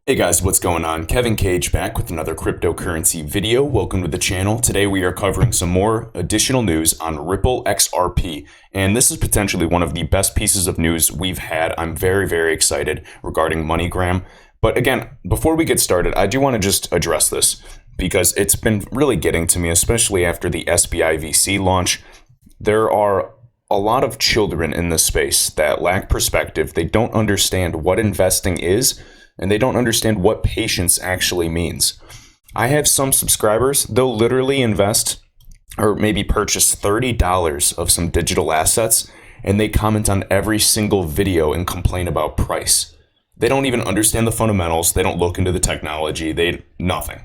Hey guys, what's going on? Kevincage back with another cryptocurrency video. Welcome to the channel. Today we are covering some more additional news on Ripple XRP. And this is potentially one of the best pieces of news we've had. I'm very excited regarding MoneyGram. But again, before we get started, I do want to just address this because it's been really getting to me, especially after the SBI VC launch. There are a lot of children in this space that lack perspective. They don't understand what investing is, and they don't understand what patience actually means. I have some subscribers, they'll literally invest or maybe purchase $30 of some digital assets, and they comment on every single video and complain about price. They don't even understand the fundamentals. They don't look into the technology. Nothing.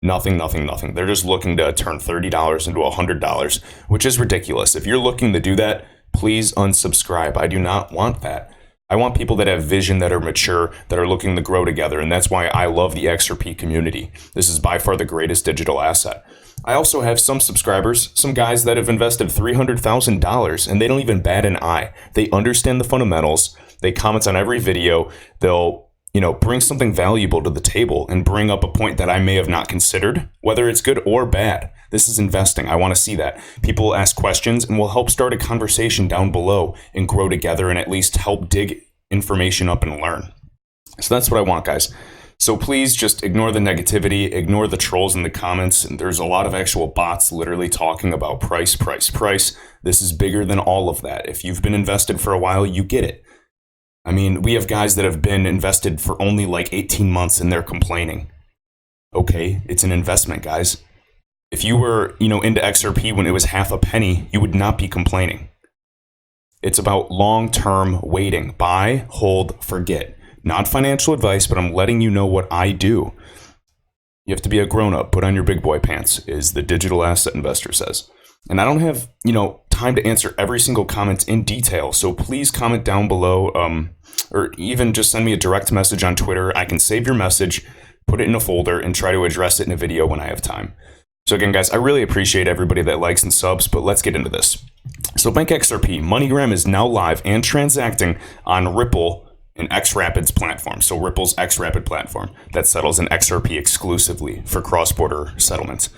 They're just looking to turn $30 into $100, which is ridiculous. If you're looking to do that, please unsubscribe. I do not want that. I want people that have vision, that are mature, that are looking to grow together. And that's why I love the XRP community. This is by far the greatest digital asset. I also have some subscribers, some guys that have invested $300,000 and they don't even bat an eye. They understand the fundamentals. They comment on every video. They'll, bring something valuable to the table and bring up a point that I may have not considered, whether it's good or bad. This is investing. I want to see that. People ask questions and we'll help start a conversation down below and grow together and at least help dig information up and learn. So that's what I want, guys. So please just ignore the negativity, ignore the trolls in the comments. And there's a lot of actual bots literally talking about price. This is bigger than all of that. If you've been invested for a while, you get it. I mean, we have guys that have been invested for only like 18 months and they're complaining. Okay, it's an investment, guys. If you were, into XRP when it was half a penny, you would not be complaining. It's about long-term waiting. Buy, hold, forget. Not financial advice, but I'm letting you know what I do. You have to be a grown-up. Put on your big boy pants, is the digital asset investor says. And I don't have, time to answer every single comment in detail. So please comment down below, or even just send me a direct message on Twitter. I can save your message, put it in a folder, and try to address it in a video when I have time. So again, guys, I really appreciate everybody that likes and subs, but let's get into this. So Bank XRP, MoneyGram is now live and transacting on Ripple and xRapid's platform. So Ripple's xRapid platform that settles in XRP exclusively for cross-border settlements.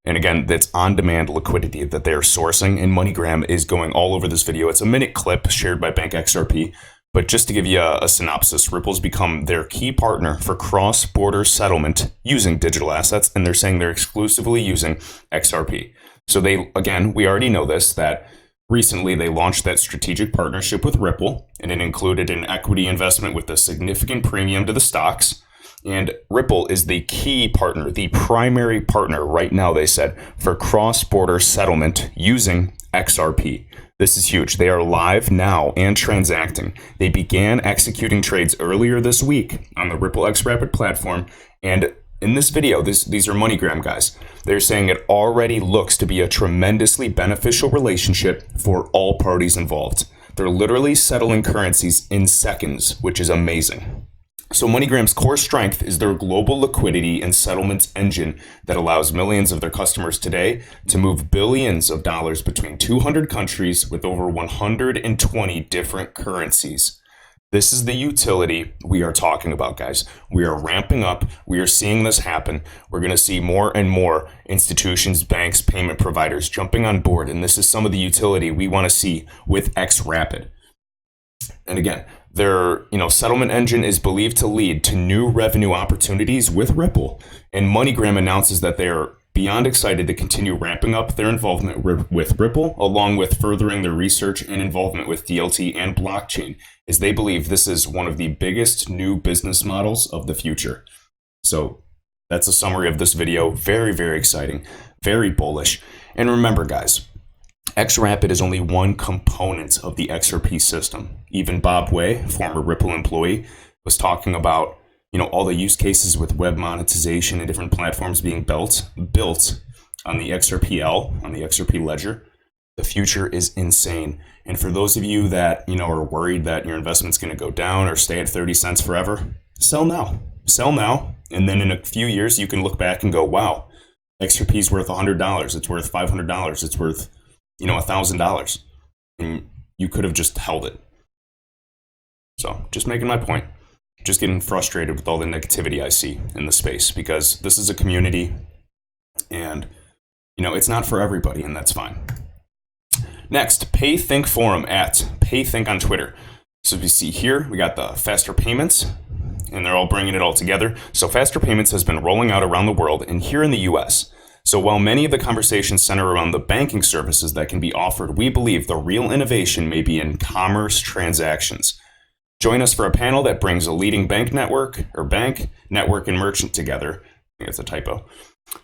And again, that's on-demand liquidity that they're sourcing, and MoneyGram is going all over this video. It's a minute clip shared by Bank XRP. But just to give you a synopsis, Ripple's become their key partner for cross-border settlement using digital assets, and they're saying they're exclusively using XRP. So we already know this, that recently they launched that strategic partnership with Ripple, and it included an equity investment with a significant premium to the stocks. And Ripple is the key partner, the primary partner right now, they said, for cross-border settlement using XRP. This is huge. They are live now and transacting. They began executing trades earlier this week on the Ripple xRapid platform. And in this video, these are MoneyGram guys. They're saying it already looks to be a tremendously beneficial relationship for all parties involved. They're literally settling currencies in seconds, which is amazing. So MoneyGram's core strength is their global liquidity and settlements engine that allows millions of their customers today to move billions of dollars between 200 countries with over 120 different currencies. This is the utility we are talking about, guys. We are ramping up. We are seeing this happen. We're going to see more and more institutions, banks, payment providers jumping on board. And this is some of the utility we want to see with xRapid. And again, their settlement engine is believed to lead to new revenue opportunities with Ripple. And MoneyGram announces that they are beyond excited to continue ramping up their involvement with Ripple, along with furthering their research and involvement with DLT and blockchain, as they believe this is one of the biggest new business models of the future. So that's a summary of this video. Very exciting, very bullish. And remember, guys, xRapid is only one component of the XRP system. Even Bob Way, former Ripple employee, was talking about, all the use cases with web monetization and different platforms being built on the XRPL, on the XRP ledger. The future is insane. And for those of you that, are worried that your investment's going to go down or stay at 30 cents forever, sell now. Sell now. And then in a few years, you can look back and go, wow, XRP is worth $100. It's worth $500. It's worth $1,000, and you could have just held it. So just making my point. just getting frustrated with all the negativity I see in the space, because this is a community and, it's not for everybody, and that's fine. Next, PayThink Forum at PayThink on Twitter. So we see here, we got the faster payments, and they're all bringing it all together. So faster payments has been rolling out around the world and here in the US. So while many of the conversations center around the banking services that can be offered, we believe the real innovation may be in commerce transactions. Join us for a panel that brings a leading bank, network, and merchant together, I think it's a typo,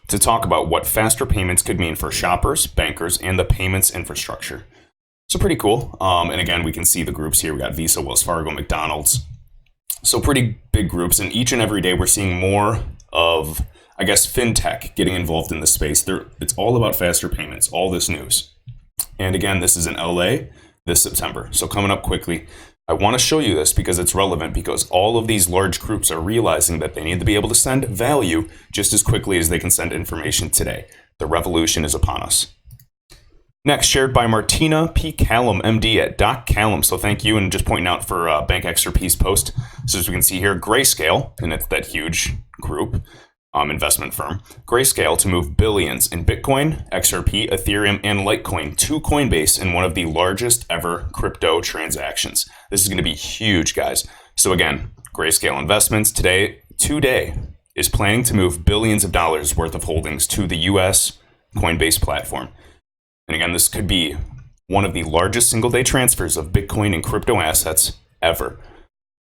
to talk about what faster payments could mean for shoppers, bankers, and the payments infrastructure. So pretty cool. And again, we can see the groups here. We got Visa, Wells Fargo, McDonald's. So pretty big groups. And each and every day we're seeing more of, fintech getting involved in the space. It's all about faster payments, all this news. And again, this is in LA this September. So coming up quickly. I want to show you this because it's relevant, because all of these large groups are realizing that they need to be able to send value just as quickly as they can send information today. The revolution is upon us. Next, shared by Martina P. Callum, MD at Doc Callum. So thank you, and just pointing out for Bank XRP's post. So as we can see here, Grayscale, and it's that huge group, investment firm, Grayscale to move billions in Bitcoin, XRP, Ethereum, and Litecoin to Coinbase in one of the largest ever crypto transactions. This is going to be huge, guys. So again, Grayscale Investments today is planning to move billions of dollars worth of holdings to the US Coinbase platform. And again, this could be one of the largest single-day transfers of Bitcoin and crypto assets ever.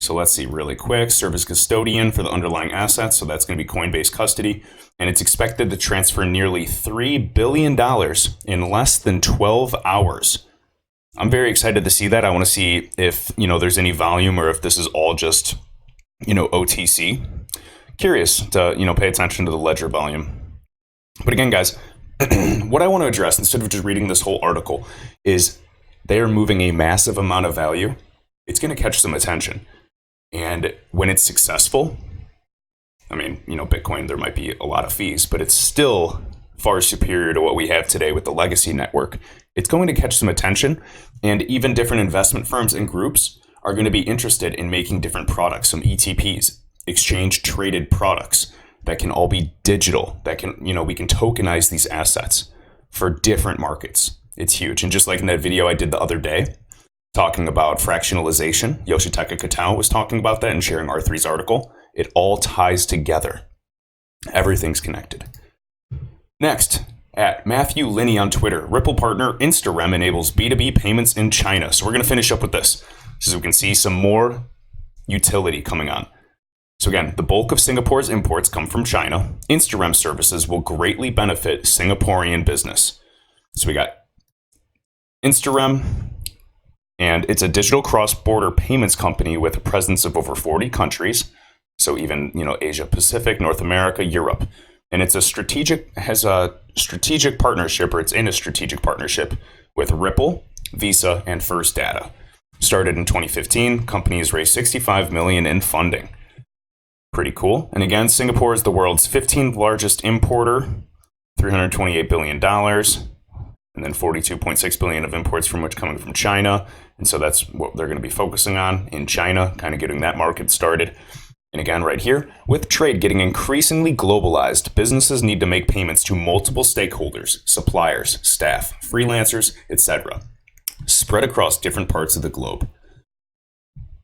So let's see really quick. Serve as custodian for the underlying assets. So that's going to be Coinbase custody. And it's expected to transfer nearly $3 billion in less than 12 hours. I'm very excited to see that. I want to see if, there's any volume or if this is all just, OTC. Curious to, pay attention to the ledger volume. But again, guys, what I want to address, instead of just reading this whole article, is they are moving a massive amount of value. It's going to catch some attention. And when it's successful, Bitcoin, there might be a lot of fees, but it's still far superior to what we have today with the legacy network. It's going to catch some attention, and even different investment firms and groups are going to be interested in making different products, some ETPs, exchange traded products that can all be digital, that can, we can tokenize these assets for different markets. It's huge. And just like in that video I did the other day, talking about fractionalization, Yoshitaka Katao was talking about that and sharing R3's article. It all ties together. Everything's connected. Next, at Matthew Linney on Twitter, Ripple partner Instarem enables B2B payments in China. So we're going to finish up with this, so we can see some more utility coming on. So again, the bulk of Singapore's imports come from China. Instarem services will greatly benefit Singaporean business. So we got Instarem, and it's a digital cross-border payments company with a presence of over 40 countries. So even, Asia Pacific, North America, Europe. And it's has a strategic partnership, or it's in a strategic partnership with Ripple, Visa, and First Data. Started in 2015, company has raised $65 million in funding. Pretty cool. And again, Singapore is the world's 15th largest importer, $328 billion. And then 42.6 billion of imports from which coming from China. And so that's what they're going to be focusing on in China, kind of getting that market started. And again, right here, with trade getting increasingly globalized, businesses need to make payments to multiple stakeholders, suppliers, staff, freelancers, etc., spread across different parts of the globe.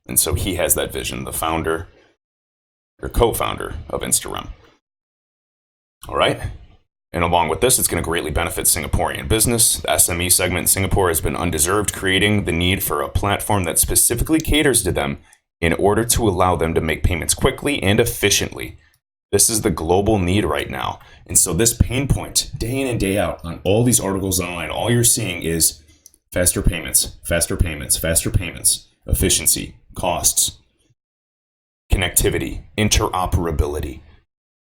And so he has that vision, the founder or co-founder of Instarem. All right. And along with this, it's going to greatly benefit Singaporean business. The SME segment in Singapore has been undeserved, creating the need for a platform that specifically caters to them in order to allow them to make payments quickly and efficiently. This is the global need right now. And so this pain point, day in and day out, on all these articles online, all you're seeing is faster payments, faster payments, faster payments, efficiency, costs, connectivity, interoperability,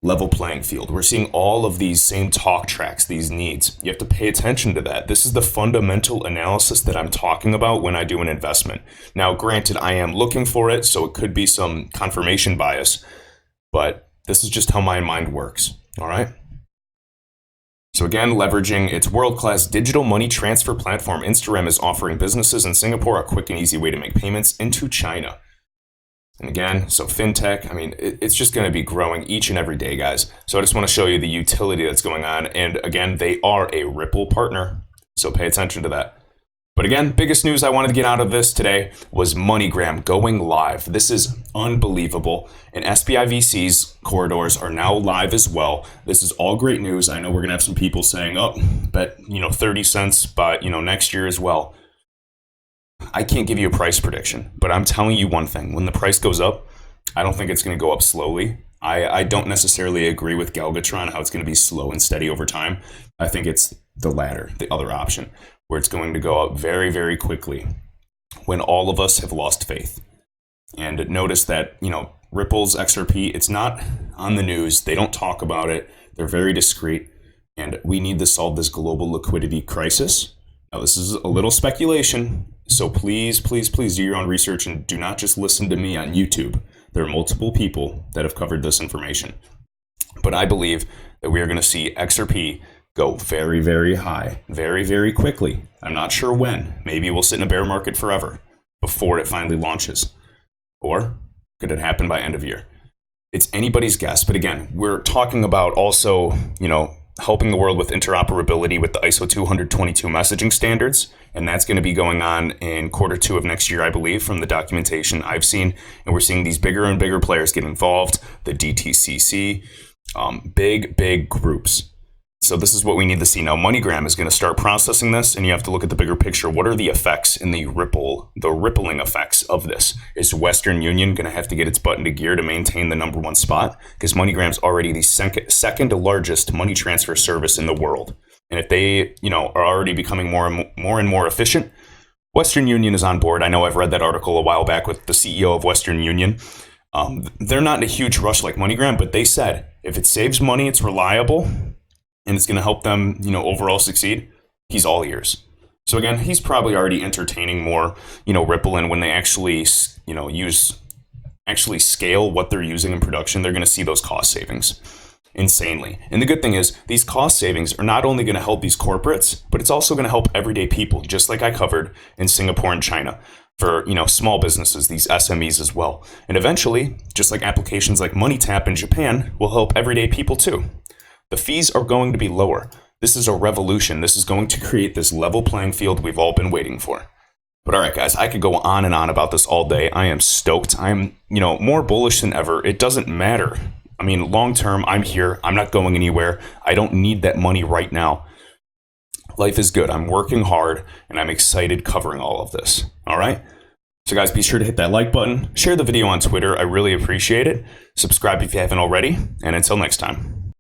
level playing field. We're seeing all of these same talk tracks, these needs. You have to pay attention to that. This is the fundamental analysis that I'm talking about when I do an investment. Now, granted, I am looking for it, so it could be some confirmation bias, but this is just how my mind works. All right. So again, leveraging its world-class digital money transfer platform, Instarem is offering businesses in Singapore a quick and easy way to make payments into China. And again, so fintech, I mean, it's just going to be growing each and every day, guys. So I just want to show you the utility that's going on. And again, they are a Ripple partner. So pay attention to that. But again, biggest news I wanted to get out of this today was MoneyGram going live. This is unbelievable. And SPI VC's corridors are now live as well. This is all great news. I know we're going to have some people saying, oh, bet, 30 cents, but, next year as well. I can't give you a price prediction, but I'm telling you one thing. When the price goes up, I don't think it's going to go up slowly. I don't necessarily agree with Galgatron, how it's going to be slow and steady over time. I think it's the latter, the other option, where it's going to go up very, very quickly when all of us have lost faith. And notice that, Ripple's XRP, it's not on the news. They don't talk about it. They're very discreet. And we need to solve this global liquidity crisis. Now, this is a little speculation, so please, please, please do your own research and do not just listen to me on YouTube. There are multiple people that have covered this information. But I believe that we are going to see XRP go very, very high, very, very quickly. I'm not sure when. Maybe we'll sit in a bear market forever before it finally launches. Or could it happen by end of year? It's anybody's guess. But again, we're talking about also, helping the world with interoperability with the ISO 222 messaging standards. And that's going to be going on in Q2 of next year, I believe, from the documentation I've seen. And we're seeing these bigger and bigger players get involved, the DTCC, big groups. So this is what we need to see. Now, MoneyGram is going to start processing this, and you have to look at the bigger picture. What are the effects in the rippling effects of this? Is Western Union going to have to get its butt into gear to maintain the #1 spot? Because MoneyGram's already the second largest money transfer service in the world. And if they, are already becoming more and more efficient, Western Union is on board. I know I've read that article a while back with the CEO of Western Union. They're not in a huge rush like MoneyGram, but they said if it saves money, it's reliable, and it's going to help them, overall succeed, he's all ears. So again, he's probably already entertaining more, Ripple, and when they actually, actually scale what they're using in production, they're going to see those cost savings insanely. And the good thing is these cost savings are not only going to help these corporates, but it's also going to help everyday people, just like I covered in Singapore and China for, small businesses, these SMEs as well. And eventually, just like applications like MoneyTap in Japan will help everyday people too. The fees are going to be lower. This is a revolution. This is going to create this level playing field we've all been waiting for. But all right, guys, I could go on and on about this all day. I am stoked. I'm, more bullish than ever. It doesn't matter. I mean, long term, I'm here. I'm not going anywhere. I don't need that money right now. Life is good. I'm working hard, and I'm excited covering all of this. All right? So guys, be sure to hit that like button. Share the video on Twitter. I really appreciate it. Subscribe if you haven't already. And until next time.